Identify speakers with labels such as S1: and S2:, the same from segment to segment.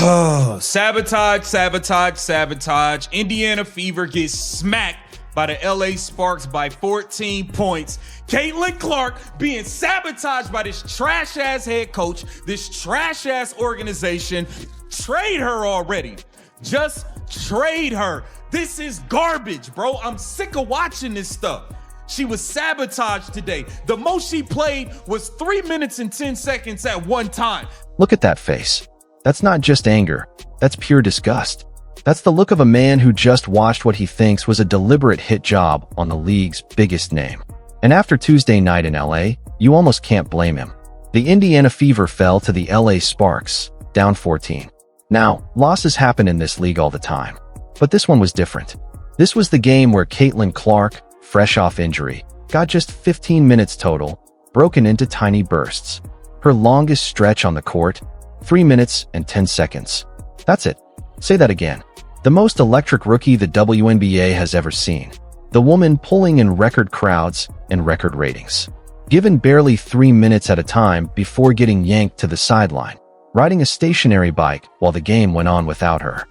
S1: Sabotage, sabotage, sabotage. Indiana Fever gets smacked by the LA Sparks by 14 points. Caitlin Clark being sabotaged by this trash-ass head coach, this trash-ass organization. Trade her already. Just trade her. This is garbage, bro. I'm sick of watching this stuff. She was sabotaged today. The most she played was 3 minutes and 10 seconds at one time.
S2: Look at that face. That's not just anger. That's pure disgust. That's the look of a man who just watched what he thinks was a deliberate hit job on the league's biggest name. And after Tuesday night in LA, you almost can't blame him. The Indiana Fever fell to the LA Sparks, down 14. Now, losses happen in this league all the time. But this one was different. This was the game where Caitlin Clark, fresh off injury, got just 15 minutes total, broken into tiny bursts. Her longest stretch on the court, 3 minutes and 10 seconds. That's it. Say that again. The most electric rookie the WNBA has ever seen. The woman pulling in record crowds and record ratings. Given barely 3 minutes at a time before getting yanked to the sideline, riding a stationary bike while the game went on without her.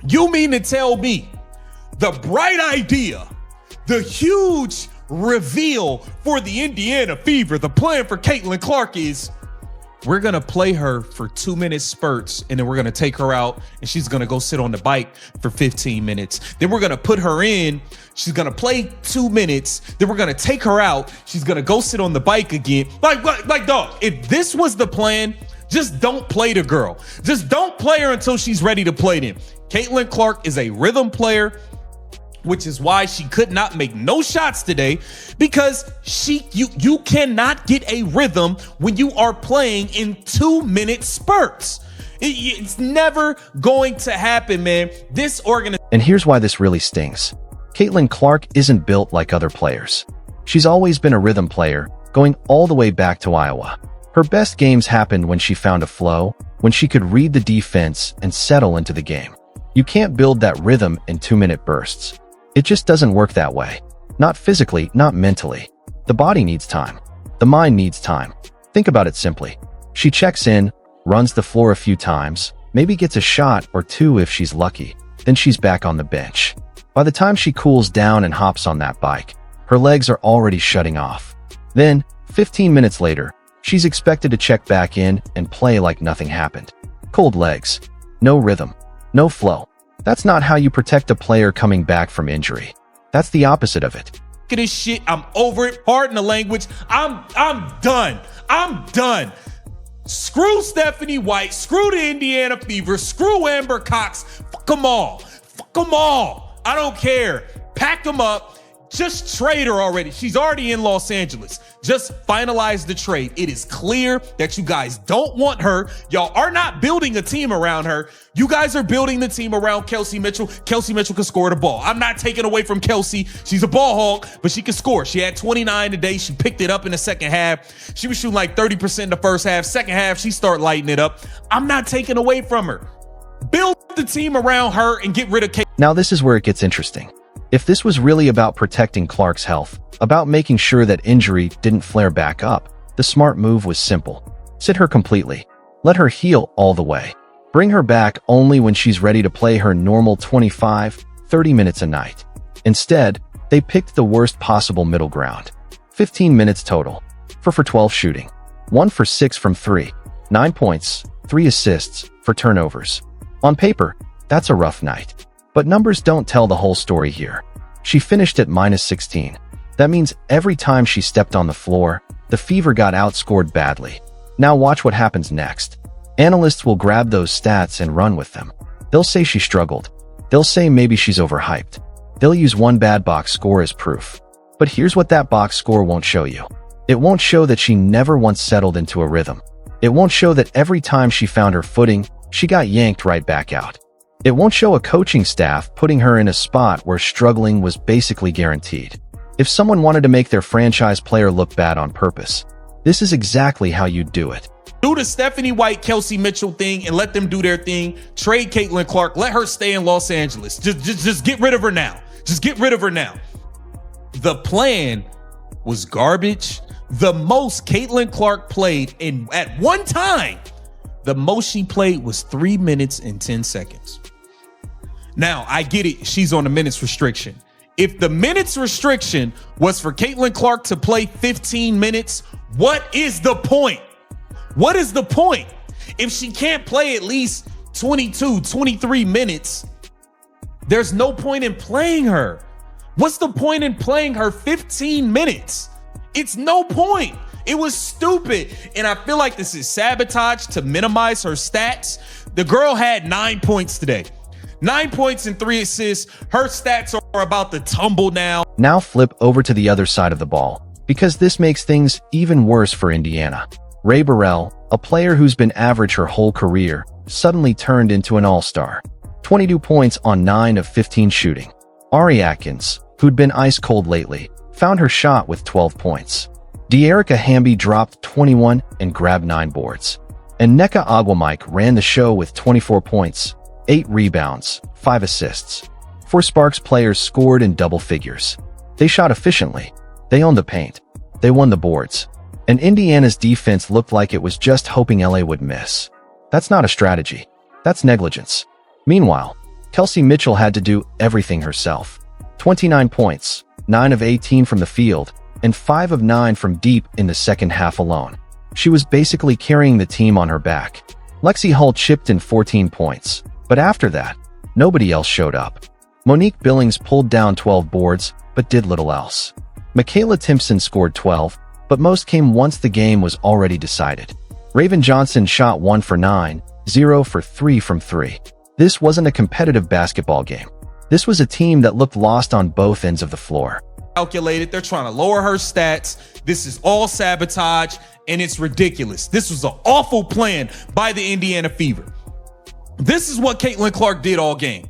S1: You mean to tell me the bright idea, the huge reveal for the Indiana Fever, the plan for Caitlin Clark is we're going to play her for 2 minute spurts and then we're going to take her out and she's going to go sit on the bike for 15 minutes. Then we're going to put her in. She's going to play 2 minutes. Then we're going to take her out. She's going to go sit on the bike again. Like dog, if this was the plan, just don't play the girl. Just don't play her until she's ready to play them. Caitlin Clark is a rhythm player, which is why she could not make no shots today, because you cannot get a rhythm when you are playing in 2 minute spurts. It's never going to happen, man.
S2: And here's why this really stings. Caitlin Clark isn't built like other players. She's always been a rhythm player, going all the way back to Iowa. Her best games happened when she found a flow, when she could read the defense and settle into the game. You can't build that rhythm in 2 minute bursts. It just doesn't work that way. Not physically, not mentally. The body needs time. The mind needs time. Think about it simply. She checks in, runs the floor a few times, maybe gets a shot or two if she's lucky, then she's back on the bench. By the time she cools down and hops on that bike, her legs are already shutting off. Then, 15 minutes later, she's expected to check back in and play like nothing happened. Cold legs. No rhythm. No flow. That's not how you protect a player coming back from injury. That's the opposite of it.
S1: Look at this shit. I'm over it. Pardon the language. I'm done. I'm done. Screw Stephanie White. Screw the Indiana Fever. Screw Amber Cox. Fuck them all. Fuck them all. I don't care. Pack them up. Just trade her already. She's already in Los Angeles. Just finalize the trade. It is clear that you guys don't want her. Y'all are not building a team around her. You guys are building the team around Kelsey Mitchell. Kelsey Mitchell can score the ball. I'm not taking away from Kelsey. She's a ball hog, but she can score. She had 29 today. She picked it up in the second half. She was shooting like 30% in the first half. Second half, she started lighting it up. I'm not taking away from her. Build the team around her and get rid of Kate.
S2: Now this is where it gets interesting. If this was really about protecting Clark's health, about making sure that injury didn't flare back up, the smart move was simple. Sit her completely. Let her heal all the way. Bring her back only when she's ready to play her normal 25, 30 minutes a night. Instead, they picked the worst possible middle ground. 15 minutes total. 4 for 12 shooting. 1 for 6 from 3. 9 points, 3 assists, for turnovers. On paper, that's a rough night. But numbers don't tell the whole story here. She finished at -16. That means every time she stepped on the floor, the Fever got outscored badly. Now watch what happens next. Analysts will grab those stats and run with them. They'll say she struggled. They'll say maybe she's overhyped. They'll use one bad box score as proof. But here's what that box score won't show you. It won't show that she never once settled into a rhythm. It won't show that every time she found her footing, she got yanked right back out. It won't show a coaching staff putting her in a spot where struggling was basically guaranteed. If someone wanted to make their franchise player look bad on purpose, this is exactly how you do it.
S1: Do the Stephanie White, Kelsey Mitchell thing and let them do their thing. Trade Caitlin Clark. Let her stay in Los Angeles. Just get rid of her now. Just get rid of her now. The plan was garbage. The most Caitlin Clark played at one time The most she played was 3 minutes and 10 seconds. Now, I get it. She's on a minutes restriction. If the minutes restriction was for Caitlin Clark to play 15 minutes, what is the point? What is the point? If she can't play at least 22, 23 minutes, there's no point in playing her. What's the point in playing her 15 minutes? It's no point. It was stupid. And I feel like this is sabotage to minimize her stats. The girl had 9 points today. 9 points and 3 assists. Her stats are about to tumble now.
S2: Now flip over to the other side of the ball, because this makes things even worse for Indiana. Ray Burrell, a player who's been average her whole career, suddenly turned into an all-star. 22 points on 9 of 15 shooting. Ari Atkins, who'd been ice-cold lately, found her shot with 12 points. De'Erica Hamby dropped 21 and grabbed 9 boards. And Nneka Ogwumike ran the show with 24 points, 8 rebounds, 5 assists. 4 Sparks players scored in double figures. They shot efficiently. They owned the paint. They won the boards. And Indiana's defense looked like it was just hoping LA would miss. That's not a strategy. That's negligence. Meanwhile, Kelsey Mitchell had to do everything herself. 29 points, 9 of 18 from the field, and 5 of 9 from deep in the second half alone. She was basically carrying the team on her back. Lexi Hull chipped in 14 points, but after that, nobody else showed up. Monique Billings pulled down 12 boards, but did little else. Michaela Timpson scored 12, but most came once the game was already decided. Raven Johnson shot 1 for 9, 0 for 3 from 3. This wasn't a competitive basketball game. This was a team that looked lost on both ends of the floor.
S1: Calculated, they're trying to lower her stats. This is all sabotage, and it's ridiculous. This was an awful plan by the Indiana Fever. This is what Caitlin Clark did all game.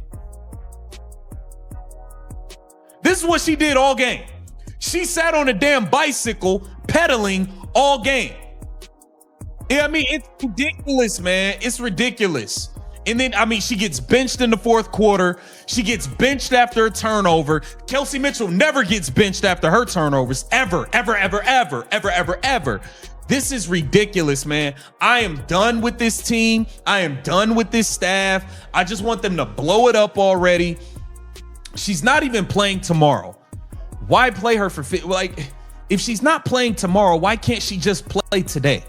S1: This is what she did all game. She sat on a damn bicycle pedaling all game. Yeah, I mean, it's ridiculous, man. It's ridiculous. And then, I mean, she gets benched in the fourth quarter. She gets benched after a turnover. Kelsey Mitchell never gets benched after her turnovers. Ever. This is ridiculous, man. I am done with this team. I am done with this staff. I just want them to blow it up already. She's not even playing tomorrow. Why play her for if she's not playing tomorrow, why can't she just play today?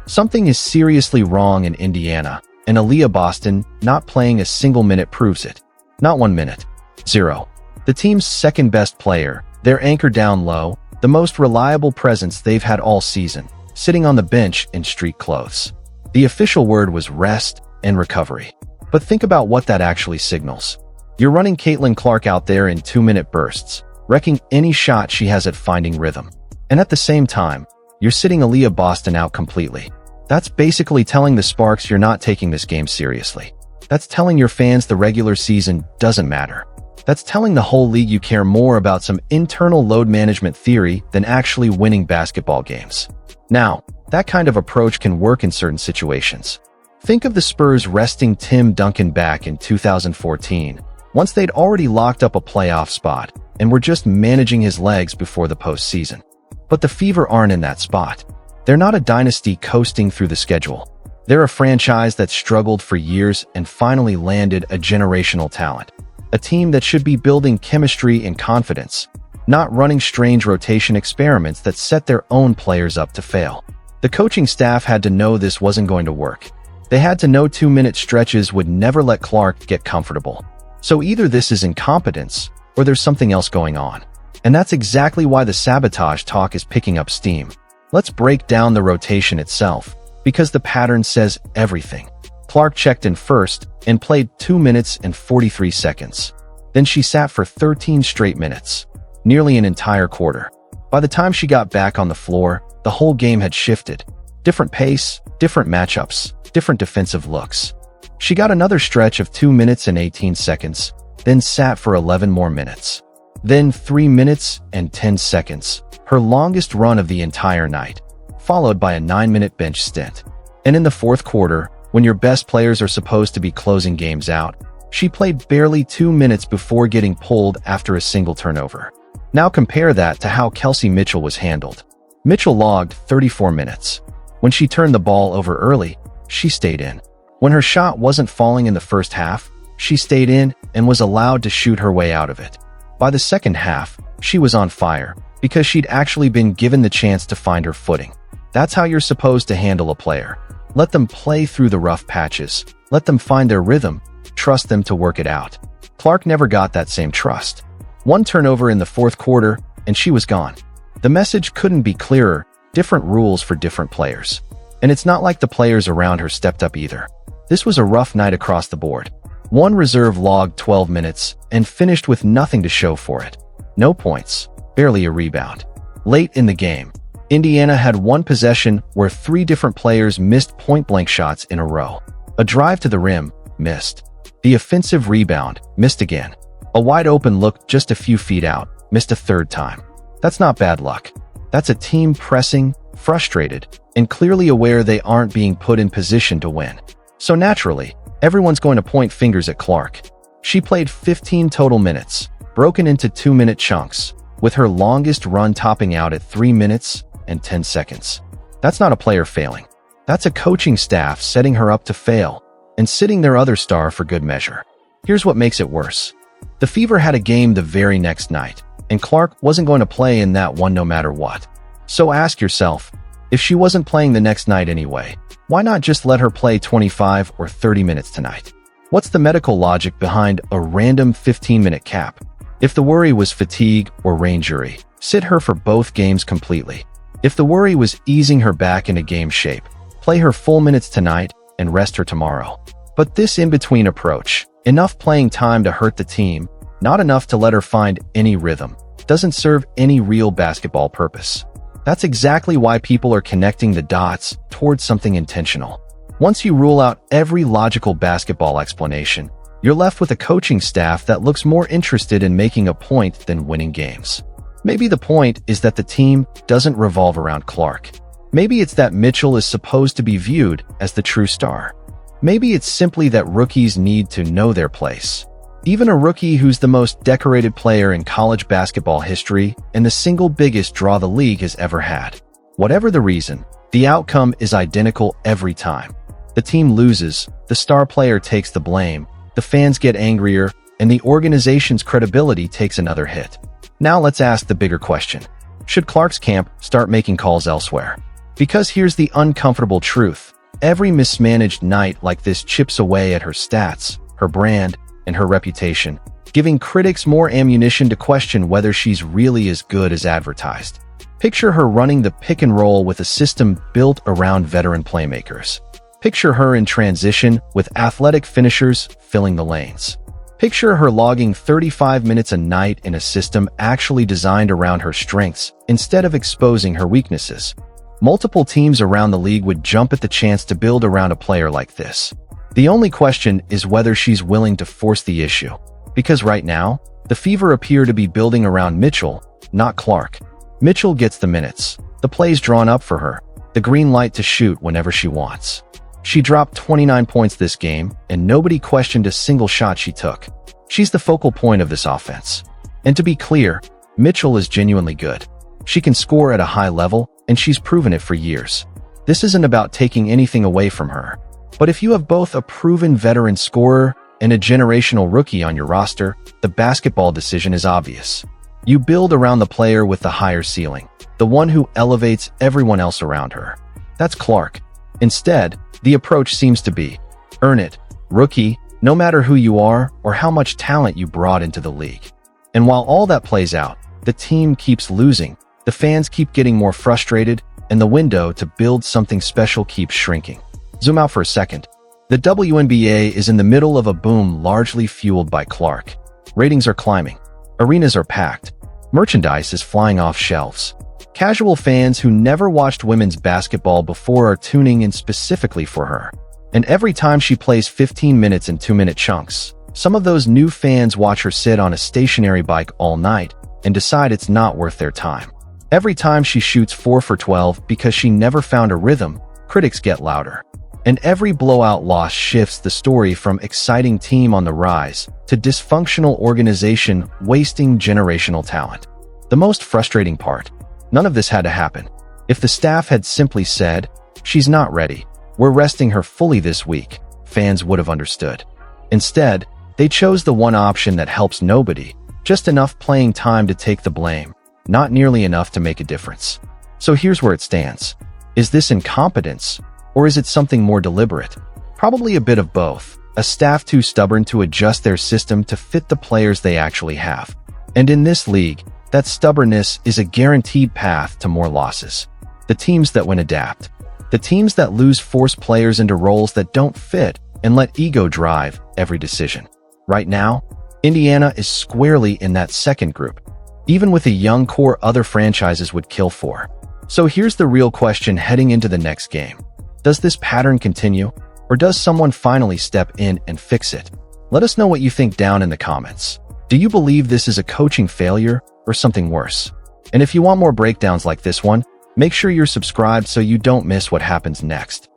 S2: Something is seriously wrong in Indiana, and Aaliyah Boston not playing a single minute proves it. Not 1 minute. 0. The team's second best player, their anchor down low, the most reliable presence they've had all season, sitting on the bench in street clothes. The official word was rest and recovery. But think about what that actually signals. You're running Caitlin Clark out there in 2-minute bursts, wrecking any shot she has at finding rhythm. And at the same time, you're sitting Aaliyah Boston out completely. That's basically telling the Sparks you're not taking this game seriously. That's telling your fans the regular season doesn't matter. That's telling the whole league you care more about some internal load management theory than actually winning basketball games. Now, that kind of approach can work in certain situations. Think of the Spurs resting Tim Duncan back in 2014, once they'd already locked up a playoff spot and were just managing his legs before the postseason. But the Fever aren't in that spot. They're not a dynasty coasting through the schedule. They're a franchise that struggled for years and finally landed a generational talent. A team that should be building chemistry and confidence, not running strange rotation experiments that set their own players up to fail. The coaching staff had to know this wasn't going to work. They had to know 2-minute stretches would never let Clark get comfortable. So either this is incompetence, or there's something else going on. And that's exactly why the sabotage talk is picking up steam. Let's break down the rotation itself, because the pattern says everything. Clark checked in first and played 2 minutes and 43 seconds. Then she sat for 13 straight minutes, nearly an entire quarter. By the time she got back on the floor, the whole game had shifted. Different pace, different matchups, different defensive looks. She got another stretch of 2 minutes and 18 seconds, then sat for 11 more minutes. Then 3 minutes and 10 seconds, her longest run of the entire night, followed by a 9-minute bench stint. And in the fourth quarter, when your best players are supposed to be closing games out, she played barely 2 minutes before getting pulled after a single turnover. Now compare that to how Kelsey Mitchell was handled. Mitchell logged 34 minutes. When she turned the ball over early, she stayed in. When her shot wasn't falling in the first half, she stayed in and was allowed to shoot her way out of it. By the second half, she was on fire because she'd actually been given the chance to find her footing. That's how you're supposed to handle a player. Let them play through the rough patches. Let them find their rhythm. Trust them to work it out. Clark never got that same trust. One turnover in the fourth quarter, and she was gone. The message couldn't be clearer: different rules for different players. And it's not like the players around her stepped up either. This was a rough night across the board. One reserve logged 12 minutes and finished with nothing to show for it. No points, barely a rebound. Late in the game, Indiana had one possession where 3 different players missed point-blank shots in a row. A drive to the rim, missed. The offensive rebound, missed again. A wide-open look just a few feet out, missed a third time. That's not bad luck. That's a team pressing, frustrated, and clearly aware they aren't being put in position to win. So naturally, everyone's going to point fingers at Clark. She played 15 total minutes, broken into 2-minute chunks, with her longest run topping out at 3 minutes and 10 seconds. That's not a player failing. That's a coaching staff setting her up to fail and sitting their other star for good measure. Here's what makes it worse. The Fever had a game the very next night, and Clark wasn't going to play in that one no matter what. So ask yourself, if she wasn't playing the next night anyway, why not just let her play 25 or 30 minutes tonight? What's the medical logic behind a random 15-minute cap? If the worry was fatigue or rain injury, sit her for both games completely. If the worry was easing her back into game shape, play her full minutes tonight and rest her tomorrow. But this in-between approach, enough playing time to hurt the team, not enough to let her find any rhythm, doesn't serve any real basketball purpose. That's exactly why people are connecting the dots towards something intentional. Once you rule out every logical basketball explanation, you're left with a coaching staff that looks more interested in making a point than winning games. Maybe the point is that the team doesn't revolve around Clark. Maybe it's that Mitchell is supposed to be viewed as the true star. Maybe it's simply that rookies need to know their place. Even a rookie who's the most decorated player in college basketball history and the single biggest draw the league has ever had. Whatever the reason, the outcome is identical every time. The team loses, the star player takes the blame, the fans get angrier, and the organization's credibility takes another hit. Now let's ask the bigger question. Should Clark's camp start making calls elsewhere? Because here's the uncomfortable truth. Every mismanaged night like this chips away at her stats, her brand, and her reputation, giving critics more ammunition to question whether she's really as good as advertised. Picture her running the pick and roll with a system built around veteran playmakers. Picture her in transition with athletic finishers filling the lanes. Picture her logging 35 minutes a night in a system actually designed around her strengths instead of exposing her weaknesses. Multiple teams around the league would jump at the chance to build around a player like this. The only question is whether she's willing to force the issue. Because right now, the Fever appear to be building around Mitchell, not Clark. Mitchell gets the minutes, the plays drawn up for her, the green light to shoot whenever she wants. She dropped 29 points this game, and nobody questioned a single shot she took. She's the focal point of this offense. And to be clear, Mitchell is genuinely good. She can score at a high level, and she's proven it for years. This isn't about taking anything away from her. But if you have both a proven veteran scorer and a generational rookie on your roster, the basketball decision is obvious. You build around the player with the higher ceiling, the one who elevates everyone else around her. That's Clark. Instead, the approach seems to be, earn it, rookie, no matter who you are or how much talent you brought into the league. And while all that plays out, the team keeps losing, the fans keep getting more frustrated, and the window to build something special keeps shrinking. Zoom out for a second. The WNBA is in the middle of a boom largely fueled by Clark. Ratings are climbing. Arenas are packed. Merchandise is flying off shelves. Casual fans who never watched women's basketball before are tuning in specifically for her. And every time she plays 15 minutes in 2-minute chunks, some of those new fans watch her sit on a stationary bike all night and decide it's not worth their time. Every time she shoots 4 for 12 because she never found a rhythm, critics get louder. And every blowout loss shifts the story from exciting team on the rise to dysfunctional organization wasting generational talent. The most frustrating part, none of this had to happen. If the staff had simply said, "She's not ready. We're resting her fully this week," fans would have understood. Instead, they chose the one option that helps nobody, just enough playing time to take the blame, not nearly enough to make a difference. So here's where it stands. Is this incompetence, or is it something more deliberate? Probably a bit of both. A staff too stubborn to adjust their system to fit the players they actually have. And in this league, that stubbornness is a guaranteed path to more losses. The teams that win adapt. The teams that lose force players into roles that don't fit and let ego drive every decision. Right now, Indiana is squarely in that second group, even with a young core other franchises would kill for. So here's the real question heading into the next game. Does this pattern continue, or does someone finally step in and fix it? Let us know what you think down in the comments. Do you believe this is a coaching failure or something worse? And if you want more breakdowns like this one, make sure you're subscribed so you don't miss what happens next.